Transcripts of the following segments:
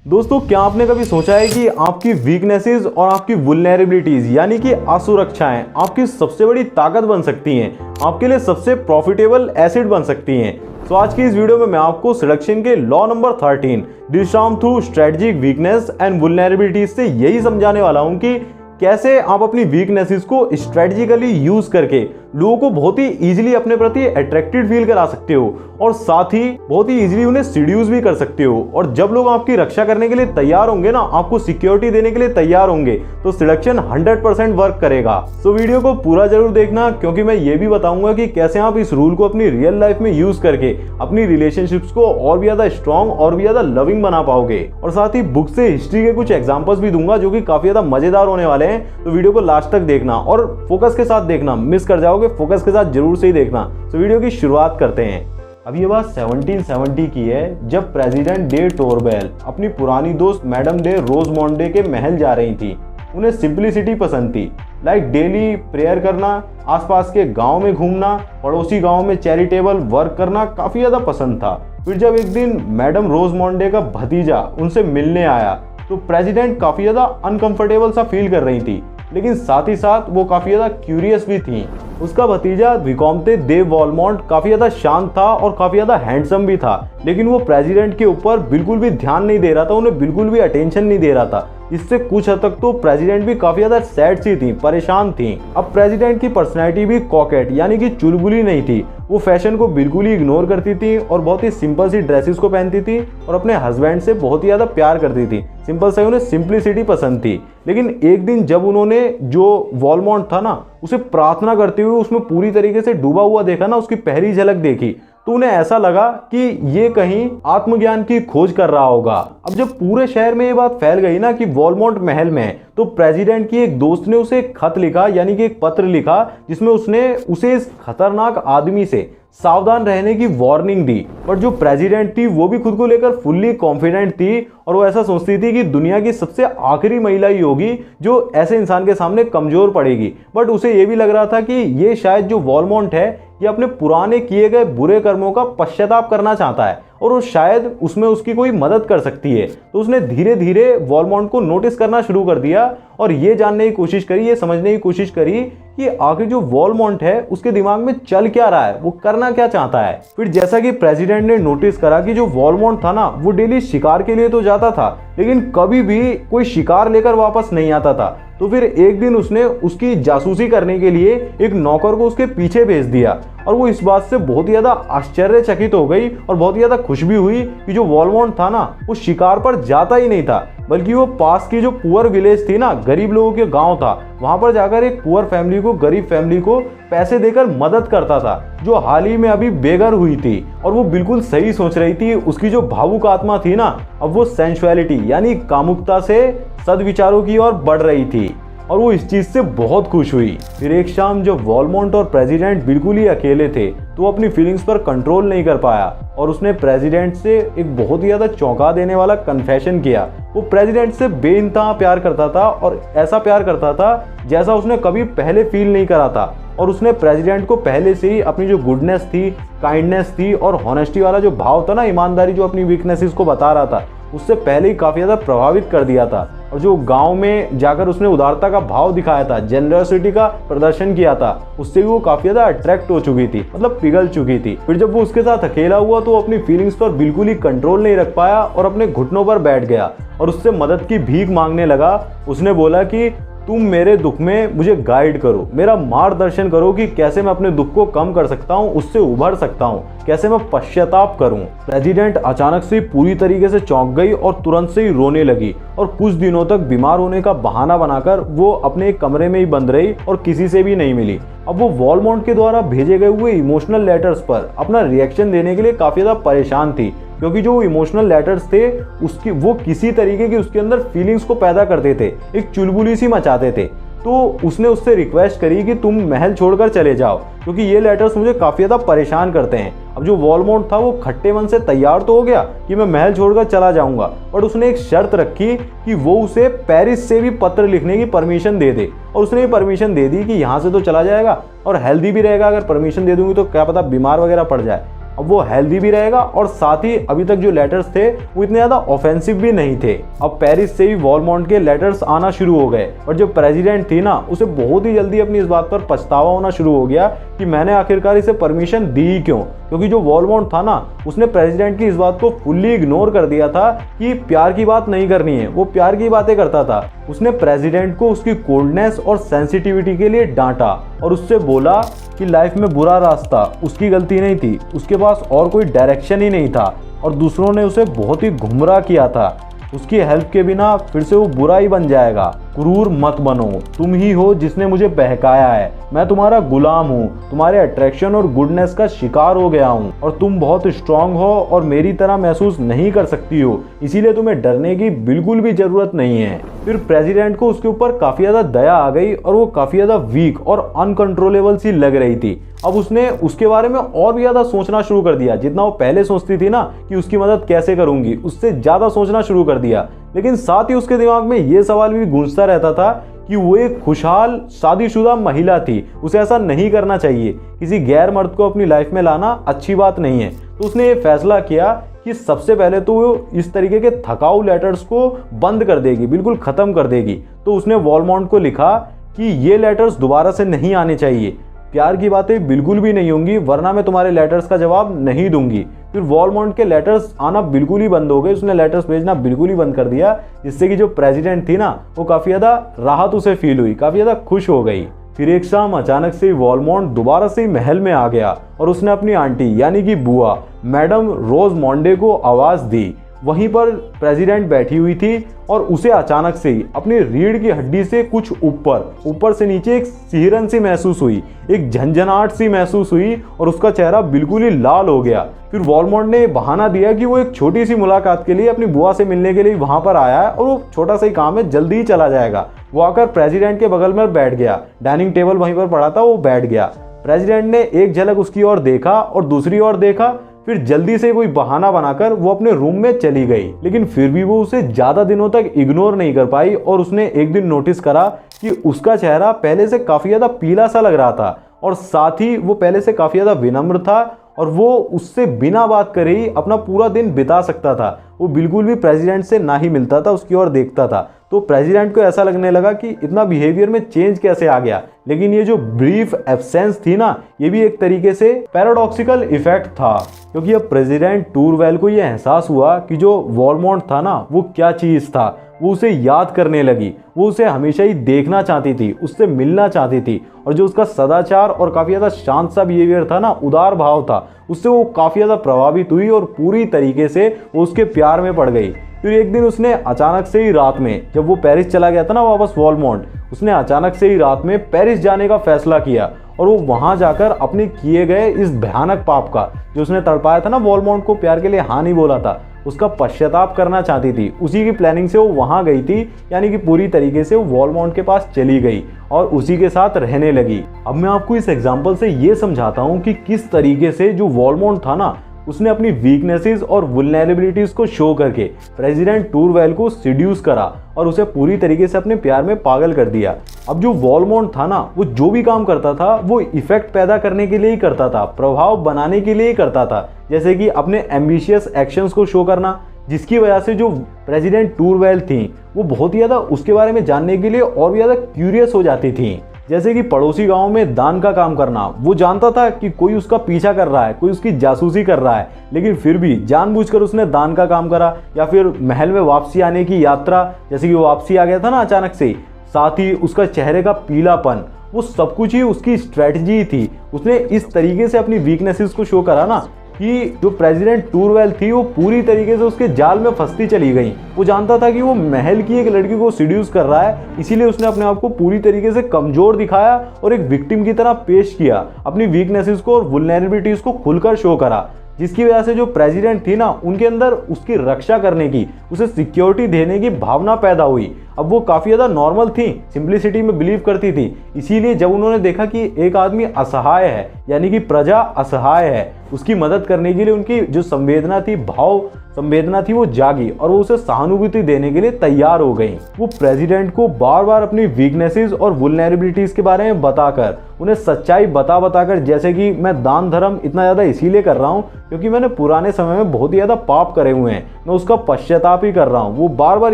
दोस्तों, क्या आपने कभी सोचा है कि आपकी वीकनेसेस और आपकी वुल्नरेबिलिटीज यानी कि असुरक्षाएं आपकी सबसे बड़ी ताकत बन सकती हैं, आपके लिए सबसे प्रॉफिटेबल एसेट बन सकती हैं। तो आज की इस वीडियो में मैं आपको सिलेक्शन के लॉ नंबर 13 डिस्ट्रॉम through strategic weakness and vulnerabilities से यही समझाने वाला हूं कि कैसे आप अपनी वीकनेसेस को स्ट्रेटेजिकली यूज करके लोगों को बहुत ही इजीली अपने प्रति अट्रैक्टेड फील करा सकते हो और साथ ही बहुत ही इजीली उन्हें सीड्यूस भी कर सकते हो। और जब लोग आपकी रक्षा करने के लिए तैयार होंगे ना, आपको सिक्योरिटी देने के लिए तैयार होंगे, तो सिलेक्शन 100% वर्क करेगा। तो वीडियो को पूरा जरूर देखना, क्योंकि मैं ये भी बताऊंगा कि कैसे आप इस रूल को अपनी रियल लाइफ में यूज करके अपनी रिलेशनशिप्स को और भी ज्यादा स्ट्रॉन्ग और भी ज्यादा लविंग बना पाओगे। और साथ ही बुक से हिस्ट्री के कुछ एग्जाम्पल्स भी दूंगा जो कि काफी ज्यादा मजेदार होने वाले हैं। तो वीडियो को लास्ट तक देखना और फोकस के साथ देखना, मिस कर जाओगे, फोकस के साथ जरूर से ही देखना। तो वीडियो की शुरुआत करते हैं। अब ये बात 1770 की है, जब प्रेसिडेंट डे टोरबेल अपनी पुरानी दोस्त मैडम डे रोजमोंडे के महल जा रही थी। उन्हें सिंपलिसिटी पसंद थी, लाइक डेली प्रेयर करना, आसपास के गांव में घूमना, पड़ोसी गांव में चैरिटेबल वर्क करना काफी ज्यादा पसंद था। फिर जब एक दिन मैडम रोजमोंडे का भतीजा उनसे मिलने आया तो प्रेसिडेंट काफी ज्यादा अनकंफर्टेबल सा फील कर रही थी, लेकिन साथ ही साथ वो काफी ज्यादा क्यूरियस भी थी। उसका भतीजा विकोम्ते दे वॉलमोंट काफी ज्यादा शांत था और काफी ज्यादा हैंडसम भी था, लेकिन वो प्रेसिडेंट के ऊपर बिल्कुल भी ध्यान नहीं दे रहा था, उन्हें बिल्कुल भी अटेंशन नहीं दे रहा था। इससे कुछ हद तक तो प्रेसिडेंट भी काफी ज्यादा सैड सी थी, परेशान थी। अब प्रेसिडेंट की पर्सनैलिटी भी कॉकेट यानी कि चुलबुली नहीं थी। वो फैशन को बिल्कुल ही इग्नोर करती थी और बहुत ही सिंपल सी ड्रेसेस को पहनती थी और अपने हस्बैंड से बहुत ही ज्यादा प्यार करती थी। सिंपल से उन्हें सिंपलिसिटी पसंद थी। लेकिन एक दिन जब उन्होंने जो वॉलमोंट था ना, उसे प्रार्थना करते हुए उसमें पूरी तरीके से डूबा हुआ देखा ना, उसकी पहली झलक देखी, तो उन्हें ऐसा लगा कि ये कहीं आत्मज्ञान की खोज कर रहा होगा। अब जब पूरे शहर में ये बात फैल गई ना कि वॉलमोंट महल में है, तो प्रेसिडेंट की एक दोस्त ने उसे एक खत लिखा, यानी कि एक पत्र लिखा, जिसमें उसने उसे इस खतरनाक आदमी से सावधान रहने की वार्निंग दी। पर जो प्रेसिडेंट थी वो भी खुद को लेकर फुल्ली कॉन्फिडेंट थी और वो ऐसा सोचती थी कि दुनिया की सबसे आखिरी महिला ही होगी जो ऐसे इंसान के सामने कमजोर पड़ेगी। बट उसे ये भी लग रहा था कि ये शायद जो वॉलमोंट है ये अपने पुराने किए गए बुरे कर्मों का पश्चाताप करना चाहता है और वो शायद उसमें उसकी कोई मदद कर सकती है। तो उसने धीरे धीरे वॉलमोंट को नोटिस करना शुरू कर दिया और ये जानने की कोशिश करी, ये समझने की कोशिश करी कि आखिर जो वॉलमोंट है उसके दिमाग में चल क्या रहा है, वो करना क्या चाहता है। फिर जैसा कि प्रेसिडेंट ने नोटिस करा कि जो वॉलमोंट था ना, वो डेली शिकार के लिए तो जाता था, लेकिन कभी भी कोई शिकार लेकर वापस नहीं आता था। तो फिर एक दिन उसने उसकी जासूसी करने के लिए एक नौकर को उसके पीछे भेज दिया और वो इस बात से बहुत ही ज्यादा आश्चर्यचकित हो गई और बहुत ही ज्यादा खुश भी हुई कि जो वॉलमोंट था ना, वो शिकार पर जाता ही नहीं था, बल्कि वो पास की जो पुअर विलेज थी ना, गरीब लोगों के गांव था, वहां पर जाकर एक पुअर फैमिली को, गरीब फैमिली को पैसे देकर मदद करता था, जो हाल ही में अभी बेघर हुई थी। और वो बिल्कुल सही सोच रही थी। उसकी जो भावुक आत्मा थी ना, अब वो सेंसुअलिटी यानी कामुकता से सद्विचारों की ओर बढ़ रही थी और वो इस चीज से बहुत खुश हुई। फिर एक शाम जब वॉलमोंट और प्रेसिडेंट बिल्कुल ही अकेले थे, तो वो अपनी फीलिंग्स पर कंट्रोल नहीं कर पाया और उसने प्रेसिडेंट से एक बहुत ही ज्यादा चौंका देने वाला कन्फेशन किया। वो प्रेसिडेंट से बेइंतहा प्यार करता था और ऐसा प्यार करता था जैसा उसने कभी पहले फील नहीं करा था। और उसने प्रेसिडेंट को पहले से ही अपनी जो गुडनेस थी, काइंडनेस थी और हॉनेस्टी वाला जो भाव था ना, ईमानदारी जो अपनी वीकनेसेस को बता रहा था, उससे पहले ही काफी ज्यादा प्रभावित कर दिया था। और जो गांव में जाकर उसने उदारता का भाव दिखाया था, जेनरसिटी का प्रदर्शन किया था, उससे भी वो काफी ज्यादा अट्रैक्ट हो चुकी थी, मतलब पिघल चुकी थी। फिर जब वो उसके साथ अकेला हुआ तो वो अपनी फीलिंग्स पर बिल्कुल ही कंट्रोल नहीं रख पाया और अपने घुटनों पर बैठ गया और उससे मदद की भीख मांगने लगा। उसने बोला कि तुम मेरे दुख में मुझे गाइड करो, मेरा मार्गदर्शन करो कि कैसे मैं अपने दुख को कम कर सकता हूँ, उससे उभर सकता हूँ, कैसे मैं पश्चाताप करूँ। प्रेसिडेंट अचानक से पूरी तरीके से चौंक गई और तुरंत से ही रोने लगी और कुछ दिनों तक बीमार होने का बहाना बनाकर वो अपने एक कमरे में ही बंद रही और किसी से भी नहीं मिली। अब वो वॉलमोंट के द्वारा भेजे गए हुए इमोशनल लेटर्स पर अपना रिएक्शन देने के लिए काफी ज्यादा परेशान थी, क्योंकि जो इमोशनल लेटर्स थे उसकी वो किसी तरीके की उसके अंदर फीलिंग्स को पैदा करते थे, एक चुलबुली सी मचाते थे। तो उसने उससे रिक्वेस्ट करी कि तुम महल छोड़कर चले जाओ, क्योंकि ये लेटर्स मुझे काफी ज्यादा परेशान करते हैं। अब जो वॉलमोंट था वो खट्टे मन से तैयार तो हो गया कि मैं महल छोड़कर चला जाऊंगा, बट उसने एक शर्त रखी कि वो उसे पेरिस से भी पत्र लिखने की परमिशन दे दे। और उसने भी परमिशन दे दी कि यहाँ से तो चला जाएगा और हेल्दी भी रहेगा, अगर परमिशन दे दूंगी तो क्या पता बीमार वगैरह पड़ जाए। अब वो हेल्दी भी रहेगा और साथ ही अभी तक जो लेटर्स थे वो इतने ज़्यादा ऑफेंसिव भी नहीं थे। अब पेरिस से ही वॉलमॉन्ट के लेटर्स आना शुरू हो गए और जो प्रेसिडेंट थी ना उसे बहुत ही जल्दी अपनी इस बात पर पछतावा होना शुरू हो गया कि मैंने आखिरकार इसे परमिशन दी क्यों, क्योंकि जो वॉलमॉन्ट था ना उसने प्रेसिडेंट की इस बात को फुल्ली इग्नोर कर दिया था कि प्यार की बात नहीं करनी है, वो प्यार की बातें करता था। उसने प्रेसिडेंट को उसकी कोल्डनेस और सेंसिटिविटी के लिए डांटा और उससे बोला कि लाइफ में बुरा रास्ता उसकी गलती नहीं थी, उसके पास और कोई डायरेक्शन ही नहीं था और दूसरों ने उसे बहुत ही गुमराह किया था। उसकी हेल्प के बिना फिर से वो बुरा ही बन जाएगा। क्रूर मत बनो, तुम ही हो जिसने मुझे बहकाया है, मैं तुम्हारा गुलाम हूँ, तुम्हारे अट्रैक्शन और गुडनेस का शिकार हो गया हूँ और तुम बहुत स्ट्रांग हो और मेरी तरह महसूस नहीं कर सकती हो, इसीलिए तुम्हें डरने की बिल्कुल भी जरूरत नहीं है। फिर प्रेसिडेंट को उसके ऊपर काफी ज्यादा दया आ गई और वो काफी ज्यादा वीक और अनकंट्रोलेबल सी लग रही थी। अब उसने उसके बारे में और भी ज्यादा सोचना शुरू कर दिया। जितना वो पहले सोचती थी ना कि उसकी मदद कैसे करूंगी, उससे ज्यादा सोचना शुरू कर दिया। लेकिन साथ ही उसके दिमाग में ये सवाल भी गूंजता रहता था कि वो एक खुशहाल शादीशुदा महिला थी, उसे ऐसा नहीं करना चाहिए, किसी गैर मर्द को अपनी लाइफ में लाना अच्छी बात नहीं है। तो उसने ये फैसला किया कि सबसे पहले तो वो इस तरीके के थकाऊ लेटर्स को बंद कर देगी, बिल्कुल खत्म कर देगी। तो उसने वॉलमॉन्ट को लिखा कि ये लेटर्स दोबारा से नहीं आने चाहिए, प्यार की बातें बिल्कुल भी नहीं होंगी, वरना मैं तुम्हारे लेटर्स का जवाब नहीं दूंगी। फिर वॉलमॉन्ट के लेटर्स आना बिल्कुल ही बंद हो गए, उसने लेटर्स भेजना बिल्कुल ही बंद कर दिया, जिससे कि जो प्रेसिडेंट थी ना वो काफ़ी ज़्यादा राहत उसे फील हुई, काफ़ी ज़्यादा खुश हो गई। फिर एक शाम अचानक से वॉलमॉन्ट दोबारा से महल में आ गया और उसने अपनी आंटी यानी कि बुआ मैडम रोज मॉन्डे को आवाज़ दी। वहीं पर प्रेसिडेंट बैठी हुई थी और उसे अचानक से ही अपनी रीढ़ की हड्डी से कुछ ऊपर से नीचे एक सिहरन सी महसूस हुई, एक झंझनाहट सी महसूस हुई और उसका चेहरा बिल्कुल ही लाल हो गया। फिर वॉलमॉन्ट ने बहाना दिया कि वो एक छोटी सी मुलाकात के लिए अपनी बुआ से मिलने के लिए वहां पर आया है और वो छोटा सा ही काम है, जल्दी ही चला जाएगा। वो आकर प्रेसिडेंट के बगल में बैठ गया, डाइनिंग टेबल वहीं पर पड़ा था, वो बैठ गया। प्रेसिडेंट ने एक झलक उसकी ओर देखा और दूसरी ओर देखा, फिर जल्दी से कोई बहाना बनाकर वो अपने रूम में चली गई। लेकिन फिर भी वो उसे ज्यादा दिनों तक इग्नोर नहीं कर पाई और उसने एक दिन नोटिस करा कि उसका चेहरा पहले से काफी ज्यादा पीला सा लग रहा था और साथ ही वो पहले से काफी ज्यादा विनम्र था और वो उससे बिना बात करे ही अपना पूरा दिन बिता सकता था। वो बिल्कुल भी प्रेसिडेंट से ना ही मिलता था, उसकी ओर देखता था। तो प्रेसिडेंट को ऐसा लगने लगा कि इतना बिहेवियर में चेंज कैसे आ गया। लेकिन ये जो ब्रीफ एब्सेंस थी ना, ये भी एक तरीके से पैराडॉक्सिकल इफेक्ट था, क्योंकि अब प्रेसिडेंट टूरवेल को ये एहसास हुआ कि जो वॉलमॉन्ट था ना वो क्या चीज़ था। वो उसे याद करने लगी, वो उसे हमेशा ही देखना चाहती थी, उससे मिलना चाहती थी और जो उसका सदाचार और काफ़ी ज़्यादा शांत सा बिहेवियर था ना, उदार भाव था, उससे वो काफ़ी ज़्यादा प्रभावित हुई और पूरी तरीके से वो उसके प्यार में पड़ गई। फिर एक दिन उसने अचानक से ही रात में, जब वो पेरिस चला गया था ना वापस वॉलमॉन्ट, उसने अचानक से ही रात में पेरिस जाने का फैसला किया और वो वहां जाकर अपने किए गए इस भयानक पाप का, जो उसने तड़पाया था ना वॉलमॉन्ट को, प्यार के लिए हाँ नहीं बोला था, उसका पश्चाताप करना चाहती थी। उसी की प्लानिंग से वो वहां गई थी, यानी कि पूरी तरीके से वो वॉलमॉन्ट के पास चली गई और उसी के साथ रहने लगी। अब मैं आपको इस एग्जाम्पल से ये समझाता हूँ कि किस तरीके से जो वॉलमॉन्ट था ना, उसने अपनी वीकनेसेस और वुल्नरेबिलिटीज को शो करके प्रेसिडेंट टूरवेल को सीड्यूस करा और उसे पूरी तरीके से अपने प्यार में पागल कर दिया। अब जो वॉलमॉन्ट था ना, वो जो भी काम करता था वो इफेक्ट पैदा करने के लिए ही करता था, प्रभाव बनाने के लिए ही करता था, जैसे कि अपने एम्बिशियस एक्शंस को शो करना, जिसकी वजह से जो प्रेसिडेंट टूरवेल थी वो बहुत ही ज़्यादा उसके बारे में जानने के लिए और भी ज़्यादा क्यूरियस हो जाती थी। जैसे कि पड़ोसी गांव में दान का काम करना, वो जानता था कि कोई उसका पीछा कर रहा है, कोई उसकी जासूसी कर रहा है, लेकिन फिर भी जानबूझकर उसने दान का काम करा। या फिर महल में वापसी आने की यात्रा, जैसे कि वो वापसी आ गया था ना अचानक से, साथ ही उसका चेहरे का पीलापन, वो सब कुछ ही उसकी स्ट्रेटजी थी। उसने इस तरीके से अपनी वीकनेसेस को शो करा ना कि जो प्रेसिडेंट टूरवेल थी वो पूरी तरीके से उसके जाल में फंसती चली गई। वो जानता था कि वो महल की एक लड़की को सीड्यूस कर रहा है, इसीलिए उसने अपने आप को पूरी तरीके से कमजोर दिखाया और एक विक्टिम की तरह पेश किया, अपनी वीकनेसेस को और वुल्नरेबिलिटीज को खुलकर शो करा, जिसकी वजह से जो प्रेसिडेंट थी ना, उनके अंदर उसकी रक्षा करने की, उसे सिक्योरिटी देने की भावना पैदा हुई। अब वो काफ़ी ज़्यादा नॉर्मल थी, सिंप्लिसिटी में बिलीव करती थी। इसीलिए जब उन्होंने देखा कि एक आदमी असहाय है, यानी कि प्रजा असहाय है, उसकी मदद करने के लिए उनकी जो संवेदना थी, भाव संवेदना थी, वो जागी और वो उसे सहानुभूति देने के लिए तैयार हो गई। वो प्रेसिडेंट को बार बार अपनी वीकनेसेस और वुलनरेबिलिटीज के बारे में बताकर, उन्हें सच्चाई बताकर, जैसे कि मैं दान धर्म इतना ज़्यादा इसीलिए कर रहा हूँ क्योंकि मैंने पुराने समय में बहुत ही ज़्यादा पाप करे हुए हैं, मैं उसका पश्चाताप ही कर रहा हूँ। वो बार बार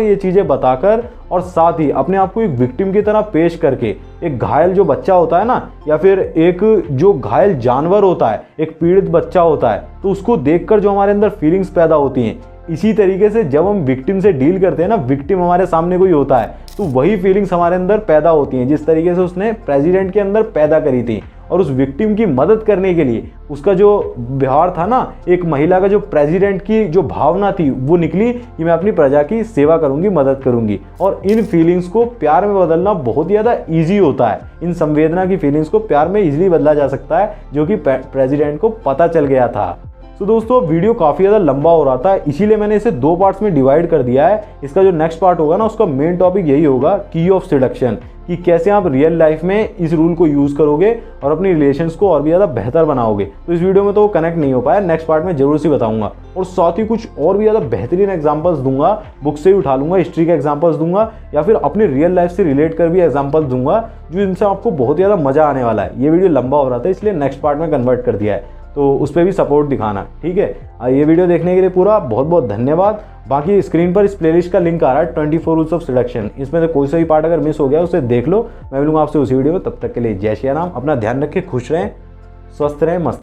ये चीज़ें बताकर और साथ ही अपने आप को एक विक्टिम की तरह पेश करके, एक घायल जो बच्चा होता है ना, या फिर एक जो घायल जानवर होता है, एक पीड़ित बच्चा होता है, तो उसको देखकर जो हमारे अंदर फीलिंग्स पैदा होती हैं, इसी तरीके से जब हम विक्टिम से डील करते हैं ना, विक्टिम हमारे सामने कोई होता है तो वही फीलिंग्स हमारे अंदर पैदा होती हैं, जिस तरीके से उसने प्रेसिडेंट के अंदर पैदा करी थी। और उस विक्टिम की मदद करने के लिए उसका जो व्यवहार था ना, एक महिला का जो प्रेसिडेंट की जो भावना थी वो निकली कि मैं अपनी प्रजा की सेवा करूंगी, मदद करूंगी। और इन फीलिंग्स को प्यार में बदलना बहुत ही ज़्यादा ईजी होता है। इन संवेदना की फीलिंग्स को प्यार में ईजिली बदला जा सकता है, जो कि प्रेसिडेंट को पता चल गया था। तो दोस्तों वीडियो काफ़ी ज़्यादा लंबा हो रहा था, इसीलिए मैंने इसे 2 पार्ट्स में डिवाइड कर दिया है। इसका जो नेक्स्ट पार्ट होगा ना, उसका मेन टॉपिक यही होगा, की ऑफ सिडक्शन, कि कैसे आप रियल लाइफ में इस रूल को यूज़ करोगे और अपनी रिलेशंस को और भी ज़्यादा बेहतर बनाओगे। तो इस वीडियो में तो वो कनेक्ट नहीं हो पाया, नेक्स्ट पार्ट में जरूर से बताऊंगा। और साथ ही कुछ और भी ज़्यादा बेहतरीन एग्जांपल्स दूंगा, बुक से ही उठा लूंगा, हिस्ट्री के एग्जांपल्स दूंगा, या फिर अपनी रियल लाइफ से रिलेट कर भी एग्जांपल्स दूंगा, जो इनसे आपको बहुत ज़्यादा मजा आने वाला है। ये वीडियो लंबा हो रहा था, इसलिए नेक्स्ट पार्ट में कन्वर्ट कर दिया है, तो उस पर भी सपोर्ट दिखाना, ठीक है। ये वीडियो देखने के लिए पूरा बहुत बहुत धन्यवाद। बाकी स्क्रीन पर इस प्लेलिस्ट का लिंक आ रहा है, 24 रूल्स ऑफ सिडक्शन। इसमें से कोई सा भी पार्ट अगर मिस हो गया उसे देख लो। मैं मिलूंगा आपसे उसी वीडियो में, तब तक के लिए जय श्री राम। अपना ध्यान रखें, खुश रहें, स्वस्थ रहें, मस्त।